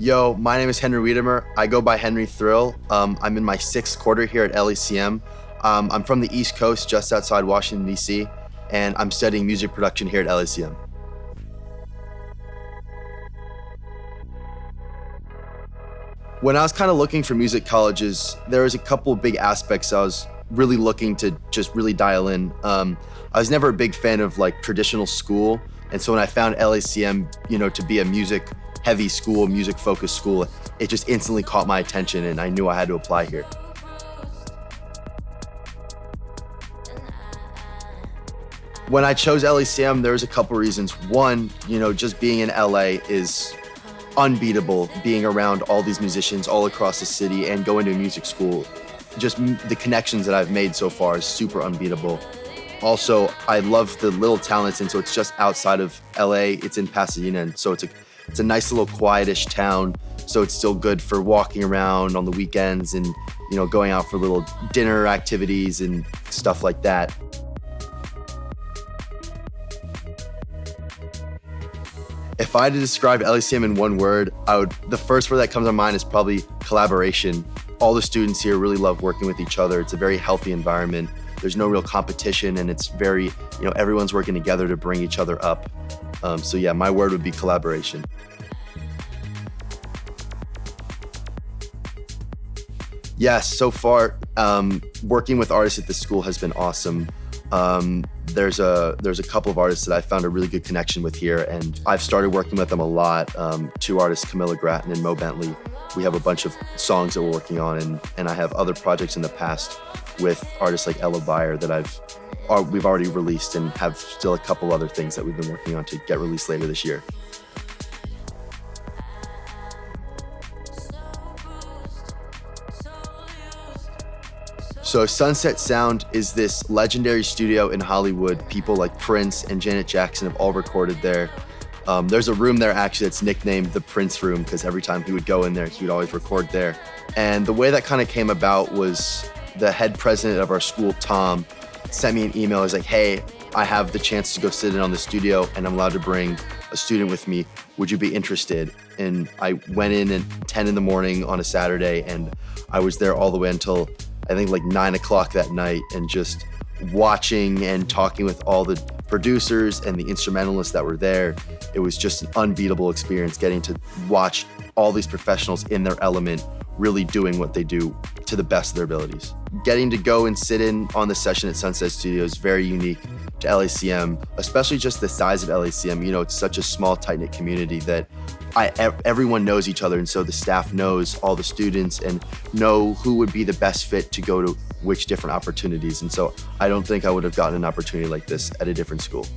Yo, my name is Henry Wiedemer. I go by Henry Thrill. I'm in my 6th quarter here at LACM. I'm from the East Coast, just outside Washington, D.C., and I'm studying music production here at LACM. When I was kind of looking for music colleges, there was a couple of big aspects I was really looking to just really dial in. I was never a big fan of like traditional school, and so when I found LACM, to be a music-heavy school, music-focused school, it just instantly caught my attention, and I knew I had to apply here. When I chose LACM, there was a couple reasons. One, just being in LA is unbeatable, being around all these musicians all across the city and going to a music school. Just the connections that I've made so far is super unbeatable. Also, I love the little town it's in, so it's just outside of LA. It's in Pasadena, and so it's a nice little quietish town, so it's still good for walking around on the weekends and going out for little dinner activities and stuff like that. If I had to describe LACM in one word, the first word that comes to mind is probably collaboration. All the students here really love working with each other. It's a very healthy environment. There's no real competition, and it's very, everyone's working together to bring each other up. So yeah, my word would be collaboration. Yes, so far, working with artists at the school has been awesome. There's a couple of artists that I found a really good connection with here, and I've started working with them a lot. 2 artists, Camilla Grattan and Mo Bentley. We have a bunch of songs that we're working on, and I have other projects in the past with artists like Ella Byer that we've already released, and have still a couple other things that we've been working on to get released later this year. So Sunset Sound is this legendary studio in Hollywood. People like Prince and Janet Jackson have all recorded there. There's a room there actually that's nicknamed the Prince Room, because every time he would go in there, he would always record there. And the way that kind of came about was the head president of our school, Tom, sent me an email. He was like, hey, I have the chance to go sit in on the studio, and I'm allowed to bring a student with me. Would you be interested? And I went in at 10 in the morning on a Saturday, and I was there all the way until I think like 9 o'clock that night, and just watching and talking with all the producers and the instrumentalists that were there. It was just an unbeatable experience getting to watch all these professionals in their element, really doing what they do to the best of their abilities. Getting to go and sit in on the session at Sunset Studio is very unique to LACM, especially just the size of LACM. It's such a small, tight-knit community that everyone knows each other, and so the staff knows all the students and know who would be the best fit to go to which different opportunities. And so I don't think I would have gotten an opportunity like this at a different school.